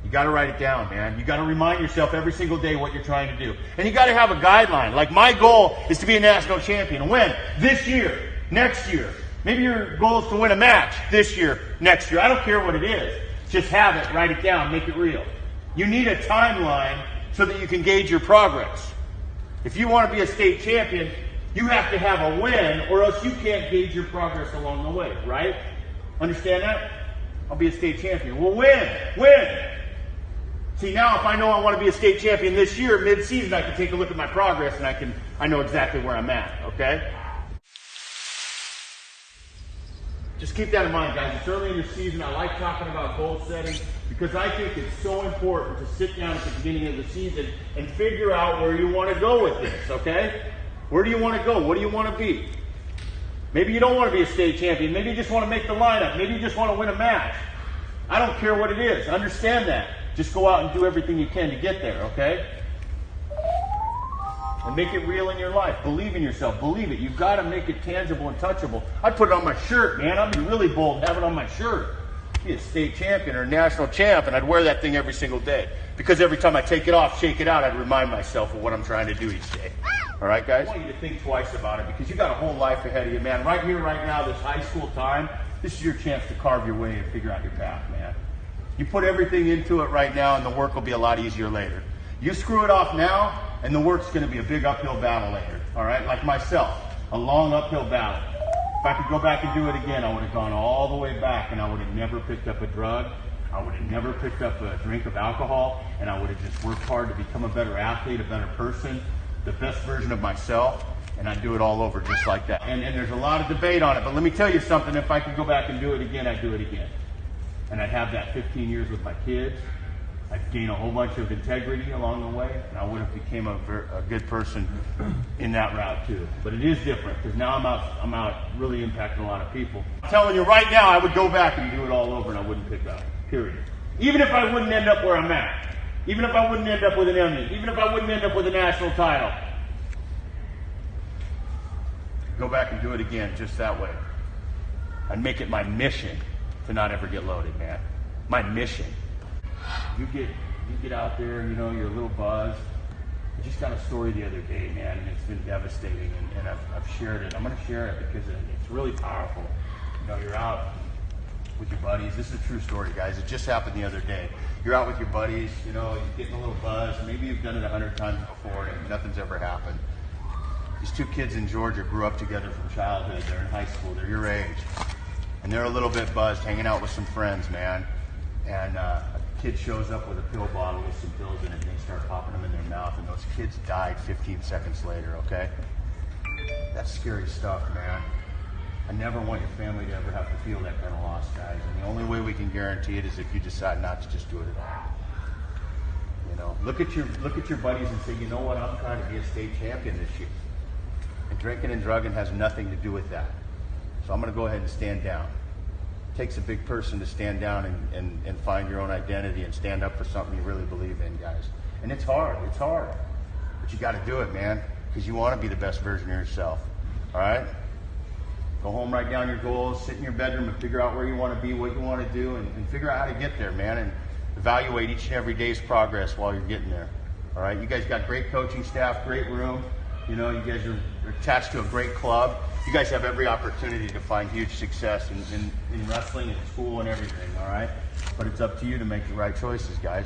You got to write it down, man. You got to remind yourself every single day what you're trying to do. And you got to have a guideline. Like my goal is to be a national champion. When? This year, next year. Maybe your goal is to win a match this year, next year. I don't care what it is. Just have it, write it down, make it real. You need a timeline so that you can gauge your progress. If you want to be a state champion, you have to have a win, or else you can't gauge your progress along the way, right? Understand that? I'll be a state champion. Well, win. See, now if I know I want to be a state champion this year, mid-season, I can take a look at my progress and I know exactly where I'm at, okay? Just keep that in mind, guys. It's early in the season. I like talking about goal setting because I think it's so important to sit down at the beginning of the season and figure out where you want to go with this, okay? Where do you want to go? What do you want to be? Maybe you don't want to be a state champion. Maybe you just want to make the lineup. Maybe you just want to win a match. I don't care what it is. Understand that. Just go out and do everything you can to get there, okay? And make it real in your life. Believe in yourself. Believe it. You've got to make it tangible and touchable. I'd put it on my shirt, man. I'd be really bold and have it on my shirt. Be a state champion or a national champ, and I'd wear that thing every single day. Because every time I take it off, shake it out, I'd remind myself of what I'm trying to do each day. All right, guys? I want you to think twice about it because you got a whole life ahead of you, man. Right here, right now, this high school time, this is your chance to carve your way and figure out your path, man. You put everything into it right now, and the work will be a lot easier later. You screw it off now, and the work's going to be a big uphill battle later, all right? Like myself, a long uphill battle. If I could go back and do it again, I would have gone all the way back, and I would have never picked up a drug. I would have never picked up a drink of alcohol, and I would have just worked hard to become a better athlete, a better person, the best version of myself, and I'd do it all over just like that. And there's a lot of debate on it, but let me tell you something. If I could go back and do it again, I'd do it again. And I'd have that 15 years with my kids. I'd gain a whole bunch of integrity along the way, and I would have became a good person in that route too. But it is different because now I'm out really impacting a lot of people. I'm telling you right now, I would go back and do it all over, and I wouldn't pick up. Period. Even if I wouldn't end up where I'm at, even if I wouldn't end up with an Emmy, even if I wouldn't end up with a national title, go back and do it again just that way. I'd make it my mission to not ever get loaded, man. My mission. You get out there, you know, you're a little buzzed. I just got a story the other day, man, and it's been devastating, and I've shared it. I'm going to share it because it's really powerful. You know, you're out with your buddies. This is a true story, guys. It just happened the other day. You're out with your buddies, you know, you're getting a little buzzed. Maybe you've done it 100 times before, and nothing's ever happened. These two kids in Georgia grew up together from childhood. They're in high school. They're your age. And they're a little bit buzzed, hanging out with some friends, man. And a kid shows up with a pill bottle with some pills in it, and they start popping them in their mouth, and those kids died 15 seconds later, okay? That's scary stuff, man. I never want your family to ever have to feel that kind of loss, guys. And the only way we can guarantee it is if you decide not to just do it at all. You know, look at your buddies and say, you know what, I'm trying to be a state champion this year. And drinking and drugging has nothing to do with that. So I'm going to go ahead and stand down. It takes a big person to stand down and find your own identity and stand up for something you really believe in, guys. And it's hard. But you got to do it, man, because you want to be the best version of yourself. All right? Go home, write down your goals, sit in your bedroom and figure out where you want to be, what you want to do, and figure out how to get there, man, and evaluate each and every day's progress while you're getting there. All right? You guys got great coaching staff, great room. You know, you guys are attached to a great club. You guys have every opportunity to find huge success in wrestling and school and everything, all right? But it's up to you to make the right choices, guys.